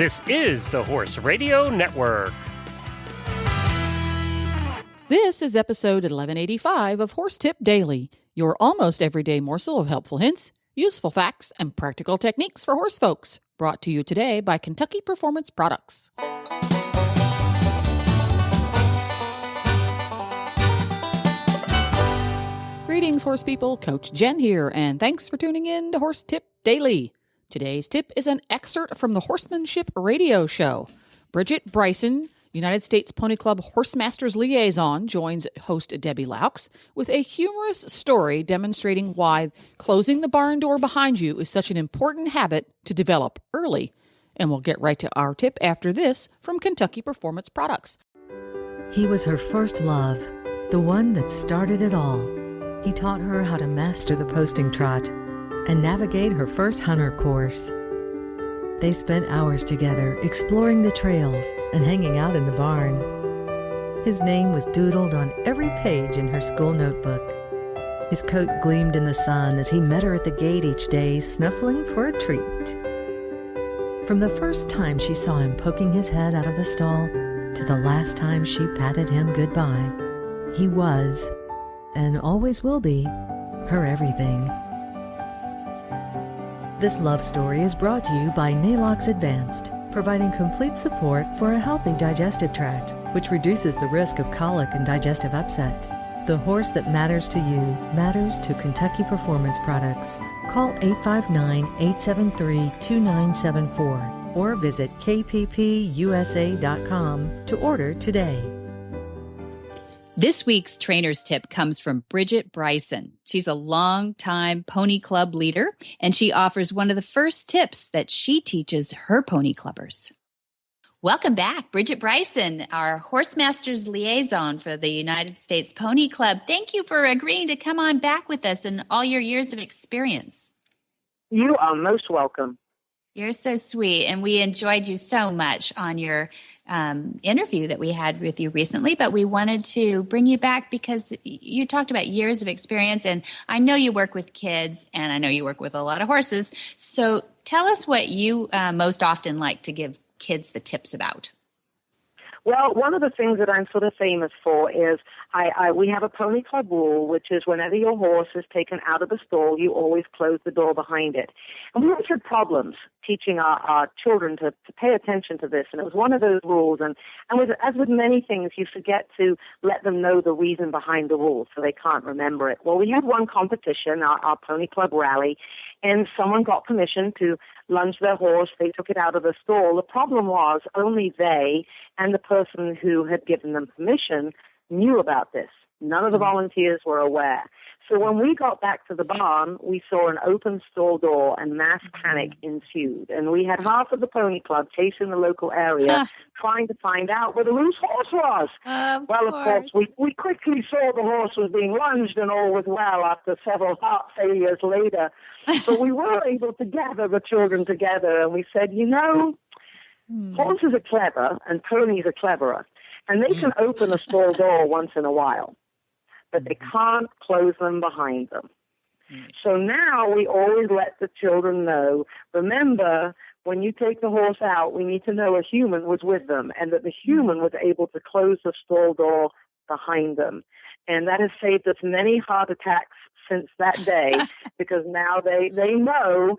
This is the Horse Radio Network. This is episode 1185 of Horse Tip Daily, your almost everyday morsel of helpful hints, useful facts, and practical techniques for horse folks. Brought to you today by Kentucky Performance Products. Greetings, horse people. Coach Jen here, and thanks for tuning in to Horse Tip Daily. Today's tip is an excerpt from the Horsemanship Radio Show. Bridget Bryson, United States Pony Club Horse Masters Liaison, joins host Debbie Laux with a humorous story demonstrating why closing the barn door behind you is such an important habit to develop early. And we'll get right to our tip after this from Kentucky Performance Products. He was her first love, the one that started it all. He taught her how to master the posting trot and navigate her first hunter course. They spent hours together exploring the trails and hanging out in the barn. His name was doodled on every page in her school notebook. His coat gleamed in the sun as he met her at the gate each day, snuffling for a treat. From the first time she saw him poking his head out of the stall to the last time she patted him goodbye, he was, and always will be, her everything. This love story is brought to you by Nalox Advanced, providing complete support for a healthy digestive tract, which reduces the risk of colic and digestive upset. The horse that matters to you matters to Kentucky Performance Products. Call 859-873-2974 or visit kppusa.com to order today. This week's trainer's tip comes from Bridget Bryson. She's a longtime pony club leader, and she offers one of the first tips that she teaches her pony clubbers. Welcome back, Bridget Bryson, our Horse Masters Liaison for the United States Pony Club. Thank you for agreeing to come on back with us and all your years of experience. You are most welcome. You're so sweet, and we enjoyed you so much on your interview that we had with you recently, but we wanted to bring you back because you talked about years of experience, and I know you work with kids, and I know you work with a lot of horses, so tell us what you most often like to give kids the tips about. Well, one of the things that I'm sort of famous for is we have a pony club rule, which is whenever your horse is taken out of the stall, you always close the door behind it. And we always had problems teaching our children to pay attention to this, and it was one of those rules. And as with many things, you forget to let them know the reason behind the rule, so they can't remember it. Well, we had one competition, our pony club rally, and someone got permission to lunge their horse. They took it out of the stall. The problem was only they and the person who had given them permission knew about this. None of the volunteers were aware. So when we got back to the barn, we saw an open stall door and mass panic ensued. And we had half of the pony club chasing the local area, trying to find out where the loose horse was. Of course, we quickly saw the horse was being lunged and all was well after several heart failures later. But we were able to gather the children together, and we said, horses are clever and ponies are cleverer. And they can open a stall door once in a while, but they can't close them behind them. So now we always let the children know, remember, when you take the horse out, we need to know a human was with them and that the human was able to close the stall door behind them. And that has saved us many heart attacks since that day, because now we know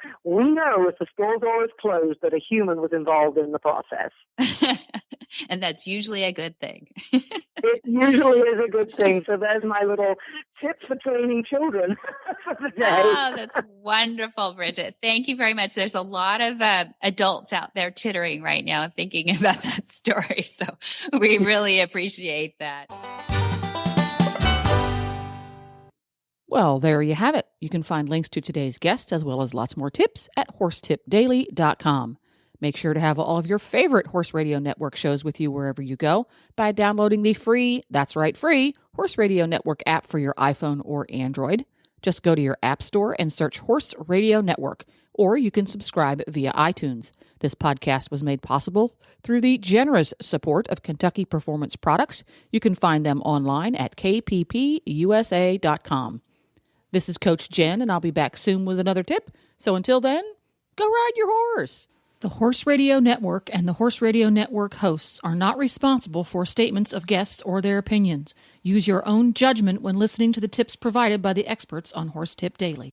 if the stall door is closed that a human was involved in the process. And that's usually a good thing. It usually is a good thing. So there's my little tip for training children for the day. Oh, that's wonderful, Bridget. Thank you very much. There's a lot of adults out there tittering right now and thinking about that story. So we really appreciate that. Well, there you have it. You can find links to today's guests as well as lots more tips at horsetipdaily.com. Make sure to have all of your favorite Horse Radio Network shows with you wherever you go by downloading the free, that's right, free, Horse Radio Network app for your iPhone or Android. Just go to your app store and search Horse Radio Network, or you can subscribe via iTunes. This podcast was made possible through the generous support of Kentucky Performance Products. You can find them online at kppusa.com. This is Coach Jen, and I'll be back soon with another tip. So until then, go ride your horse. The Horse Radio Network and the Horse Radio Network hosts are not responsible for statements of guests or their opinions. Use your own judgment when listening to the tips provided by the experts on Horse Tip Daily.